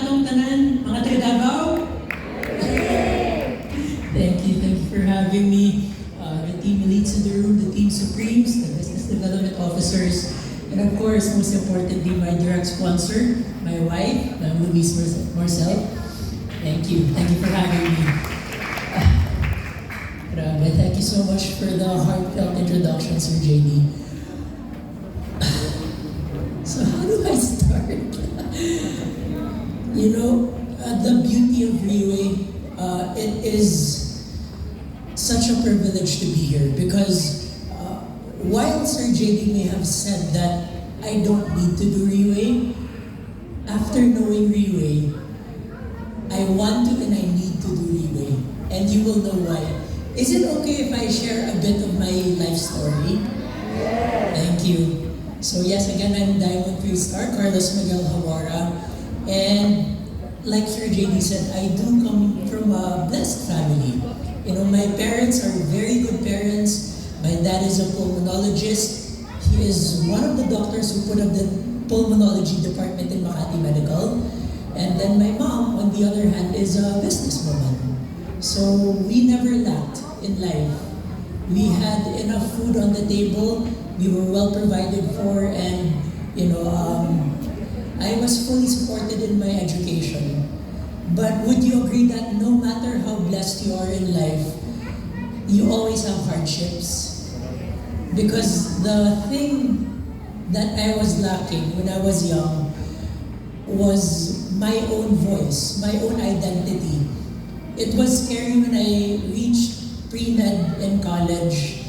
atong tanan, mga taga Davao? Thank you for having me. The team elites in the room, the team supremes, the business development officers, and of course, most importantly, my direct sponsor, my wife, Louise Marcel. Thank you for having me. Grabe, thank you so much for the heartfelt introduction, Sir JD. So how do I start? The beauty of Riway, it is such a privilege to be here because while Sir JD may have said that I don't need to do Riway, after knowing Riway, I want to and I need to do Riway. And you will know why. Is it okay if I share a bit of my life story? Thank you. So yes, again, I'm Diamond 3-star, Carlos Miguel Hawara. And like Sir JD said, I do come from a blessed family. My parents are very good parents. My dad is a pulmonologist. He is one of the doctors who put up the pulmonology department in Makati Medical. And then my mom, on the other hand, is a businesswoman. So we never lacked in life. We had enough food on the table. We were well provided for, and I was fully supported in my education. But would you agree that no matter how blessed you are in life, you always have hardships? Because the thing that I was lacking when I was young was my own voice, my own identity. It was scary when I reached pre-med in college.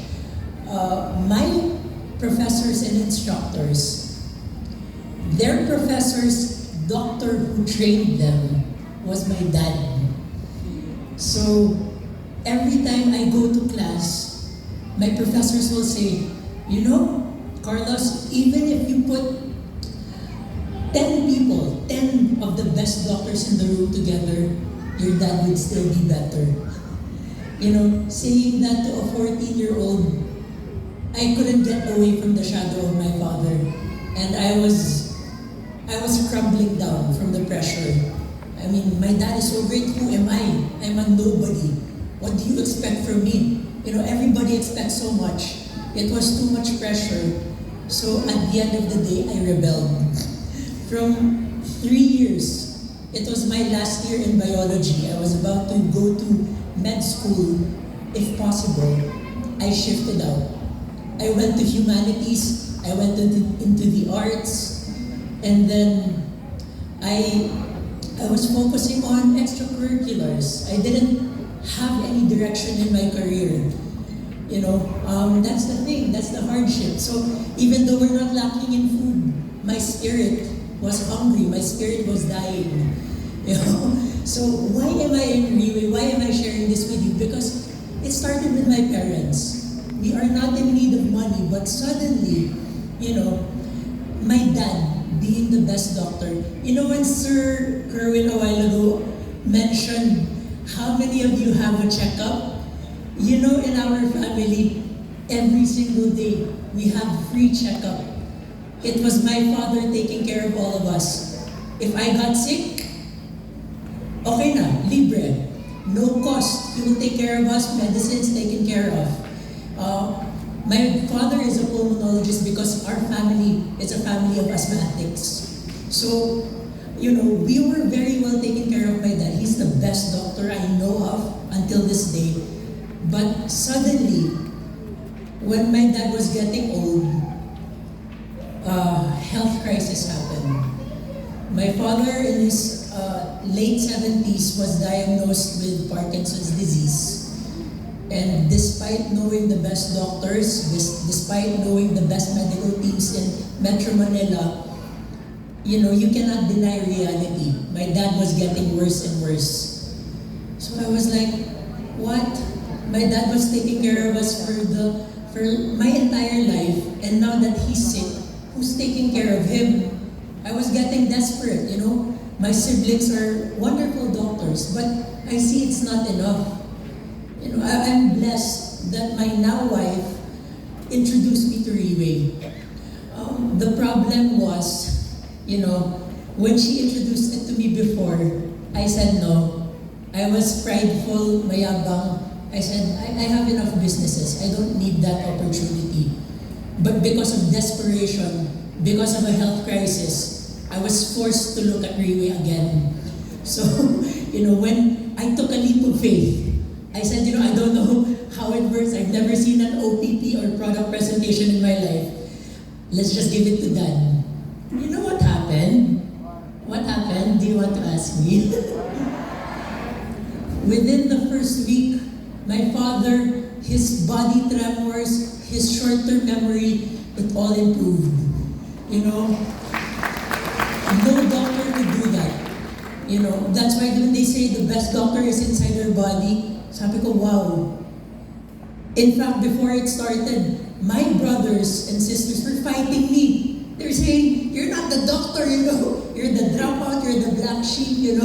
My professors and instructors, their professors, doctor who trained them was my dad. So every time I go to class, my professors will say, Carlos, even if you put 10 people, 10 of the best doctors in the room together, your dad would still be better. Saying that to a 14-year-old, I couldn't get away from the shadow of my father. And I was crumbling down from the pressure. My dad is so great, who am I? I'm a nobody. What do you expect from me? Everybody expects so much. It was too much pressure. So at the end of the day, I rebelled. From 3 years, it was my last year in biology. I was about to go to med school. If possible, I shifted out. I went to humanities, I went into the arts, and then I was focusing on extracurriculars. I didn't have any direction in my career. That's the thing, that's the hardship. So even though we're not lacking in food, my spirit was hungry, my spirit was dying. So why am I in Riway? Why am I sharing this with you? Because it started with my parents. We are not in need of money, but suddenly, my dad being the best doctor. When Sir Kerwin a while ago mentioned how many of you have a checkup, in our family, every single day, we have free checkup. It was my father taking care of all of us. If I got sick, okay na, libre. No cost. He will take care of us, medicines taken care of. My father is a pulmonologist because our family is a family of asthmatics. So, we were very well taken care of by dad. He's the best doctor I know of until this day. But suddenly, when my dad was getting old, health crisis happened. My father in his late 70s was diagnosed with Parkinson's disease. And despite knowing the best doctors, despite knowing the best medical teams in Metro Manila, you cannot deny reality. My dad was getting worse and worse. So I was like, what? My dad was taking care of us for my entire life, and now that he's sick, who's taking care of him? I was getting desperate, My siblings are wonderful doctors, but I see it's not enough. I'm blessed that my now wife introduced me to Riway. The problem was, When she introduced it to me before, I said no. I was prideful, mayabang. I said, I have enough businesses. I don't need that opportunity. But because of desperation, because of a health crisis, I was forced to look at Riway again. So, when I took a leap of faith, I said, I don't know how it works. I've never seen an OPP or product presentation in my life. Let's just give it to Dan. You know what happened? What happened? Do you want to ask me? Within the first week, my father, his body tremors, his short-term memory, it all improved. No doctor could do that. That's why when they say the best doctor is inside your body, sabi ko, wow. In fact, before it started, my brothers and sisters were fighting me. They're saying, you're not the doctor, You're the dropout, you're the black sheep,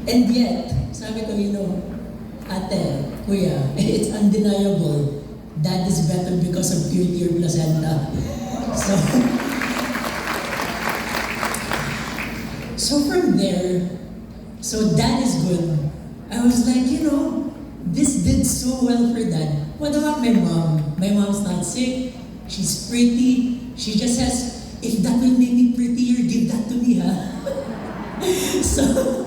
And yet, sabi ko, ate, kuya, it's undeniable. Dad is better because of purity or placenta. So from there, so Dad is good. I was like, this did so well for Dad. What about my mom? My mom's not sick. She's pretty. She just says, if that will make me prettier, give that to me, So,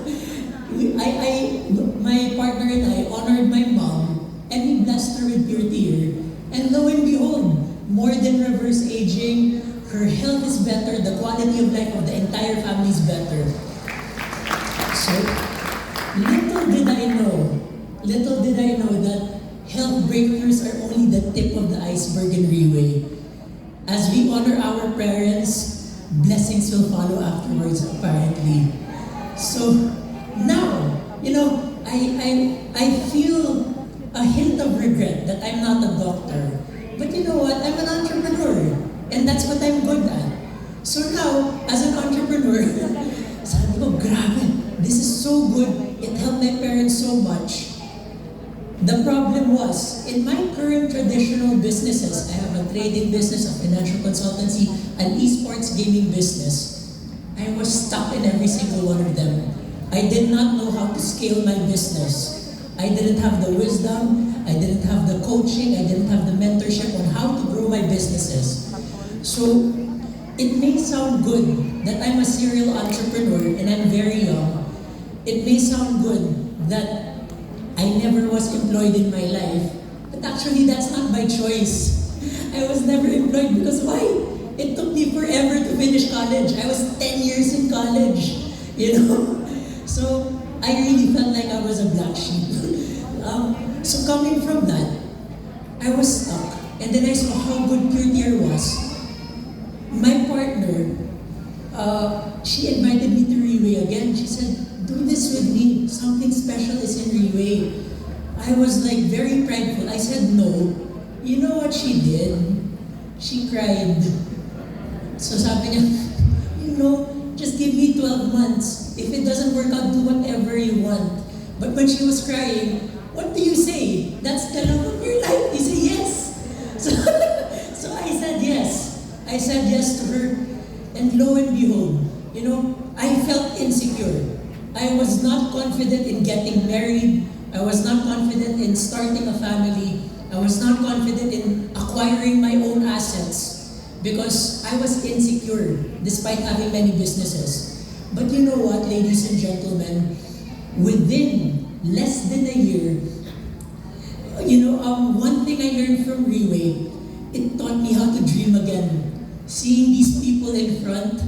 my partner and I honored my mom, and we blessed her with purity. And lo and behold, more than reverse aging, her health is better, the quality of life of the entire family is better. So, little did I know that health breakthroughs are only the tip of the iceberg in Riway. As we honor our parents, blessings will follow afterwards, apparently. So, now, I feel a hint of regret that I'm not a doctor. But you know what? I'm an entrepreneur. And that's what I'm good at. So now, as an entrepreneur, sabi ko, grabe, this is so good. It helped my parents so much. The problem was, in my current traditional businesses, I have a trading business, a financial consultancy, an esports gaming business. I was stuck in every single one of them. I did not know how to scale my business. I didn't have the wisdom, I didn't have the coaching, I didn't have the mentorship on how to grow my businesses. So, it may sound good that I'm a serial entrepreneur and I'm very young. It may sound good that I never was employed in my life, but actually that's not my choice. I was never employed because why? It took me forever to finish college. I was 10 years in college, So I really felt like I was a black sheep. So coming from that, I was stuck. And then I saw how good Pure Tier was. My partner, she invited me to Riway again. She said, do this with me. Something special is in Riway. I was like very prideful. I said no. You know what she did? She cried. So sabi niya, just give me 12 months. If it doesn't work out, do whatever you want. But when she was crying, what do you say? That's the love of your life. You say yes. So I said yes. I said yes to her. And lo and behold, I felt insecure. I was not confident in getting married. I was not confident in starting a family. I was not confident in acquiring my own assets because I was insecure despite having many businesses. But you know what, ladies and gentlemen, within less than a year, one thing I learned from Riway, it taught me how to dream again. Seeing these people in front,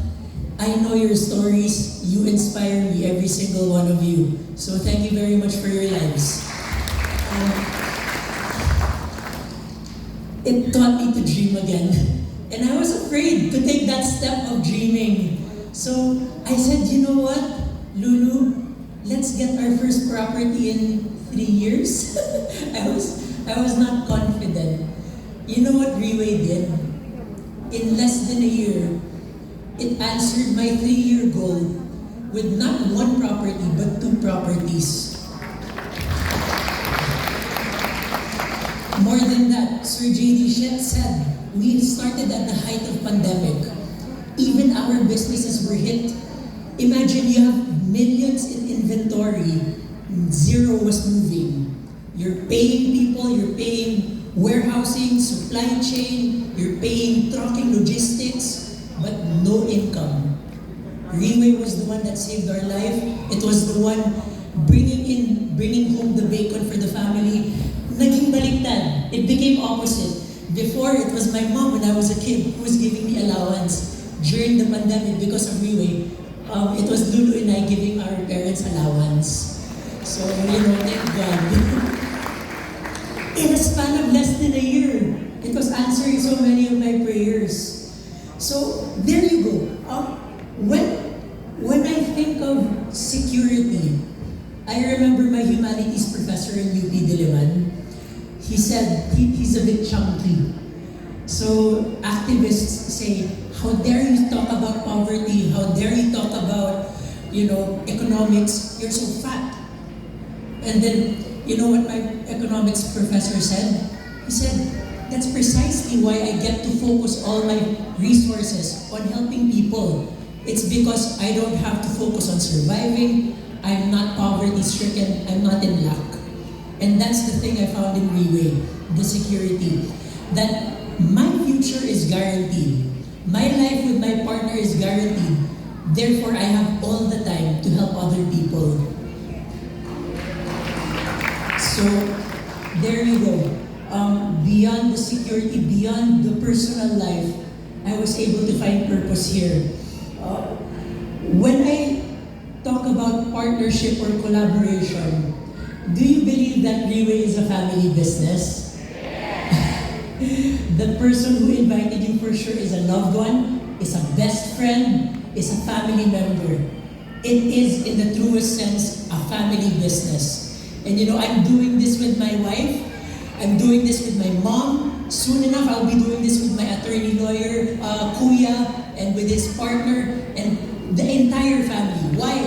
I know your stories. You inspire me, every single one of you. So thank you very much for your lives. It taught me to dream again. And I was afraid to take that step of dreaming. So I said, you know what, Lulu, let's get our first property in 3 years. I was not confident. You know what Riway did? In less than a year, it answered my 3-year goal with not one property, but 2 properties. More than that, Sir J.D. Shet said, we started at the height of pandemic. Even our businesses were hit. Imagine you have millions in inventory, zero was moving. You're paying people, you're paying warehousing, supply chain, you're paying trucking logistics, but no income. Reway was the one that saved our life. It was the one bringing home the bacon for the family. Naging baliktad. It became opposite. Before, it was my mom when I was a kid who was giving me allowance. During the pandemic, because of Reway, it was Lulu and I giving our parents allowance. So, thank God. In a span of less than a year, it was answering so many of my prayers. So, there you go. When I think of security, I remember my humanities professor in UP Diliman. He said he's a bit chunky. So activists say, how dare you talk about poverty? How dare you talk about, economics? You're so fat. And then, you know what my economics professor said? He said, that's precisely why I get to focus all my resources on helping people. It's because I don't have to focus on surviving. I'm not poverty-stricken. I'm not in lack. And that's the thing I found in Reway, the security. That my future is guaranteed. My life with my partner is guaranteed. Therefore, I have all the time to help other people. So, there you go. Beyond the security, beyond the personal life, I was able to find purpose here. When I talk about partnership or collaboration, do you believe that Reway is a family business? The person who invited you for sure is a loved one, is a best friend, is a family member. It is, in the truest sense, a family business. And I'm doing this with my wife. I'm doing this with my mom. Soon enough, I'll be doing this with my attorney lawyer, Kuya, and with his partner, and the entire family. Why?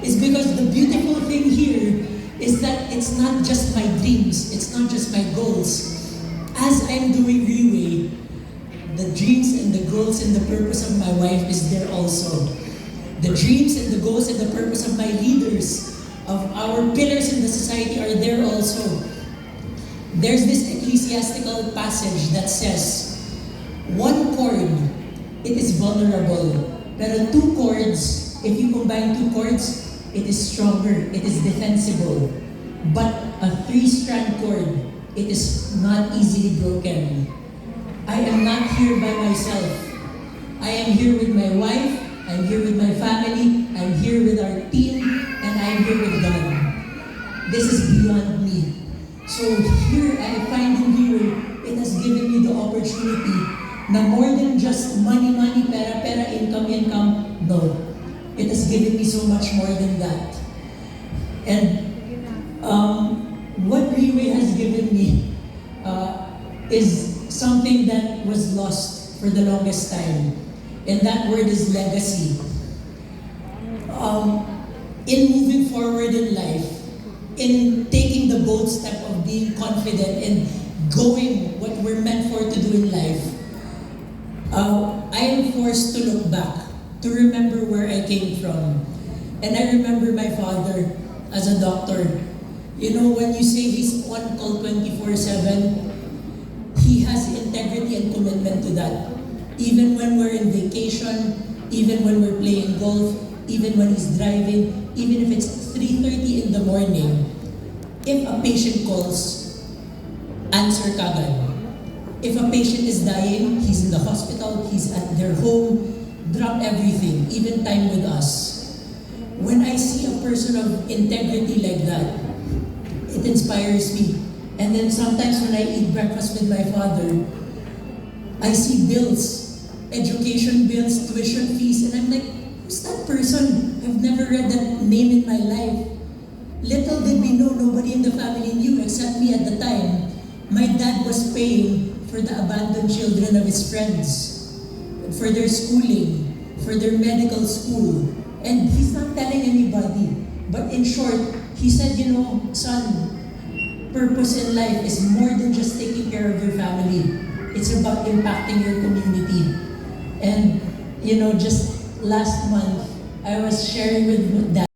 It's because the beautiful thing here is that it's not just my dreams, it's not just my goals. As I'm doing Reway, the dreams and the goals and the purpose of my wife is there also. The dreams and the goals and the purpose of my leaders, of our pillars in the society are there also. There's this ecclesiastical passage that says, one cord, it is vulnerable. Pero two cords, if you combine two cords, it is stronger, it is defensible. But a three-strand cord, it is not easily broken. I am not here by myself. I am here with my wife, I'm here with my family, I'm here with our team, and I'm here with God. This is beyond me. So here I find in Reway, it has given me the opportunity na more than just money, pera, income, no. It has given me so much more than that. And what Reway has given me is something that was lost for the longest time. And that word is legacy. In moving forward in life, in taking the bold step of being confident and going what we're meant for to do in life, I am forced to look back, to remember where I came from. And I remember my father as a doctor. When you say he's on call 24/7, he has integrity and commitment to that. Even when we're in vacation, even when we're playing golf, even when he's driving, even if it's 3:30 in the morning, if a patient calls, answer kagad. If a patient is dying, he's in the hospital, he's at their home, drop everything, even time with us. When I see a person of integrity like that, it inspires me. And then sometimes when I eat breakfast with my father, I see bills, education bills, tuition fees, and I'm like, who's that person? I've never read that name in my life. Little did we know, nobody in the family knew except me at the time. My dad was paying for the abandoned children of his friends, for their schooling, for their medical school. And he's not telling anybody. But in short, he said, son, purpose in life is more than just taking care of your family. It's about impacting your community. And you know, just last month, I was sharing with Dad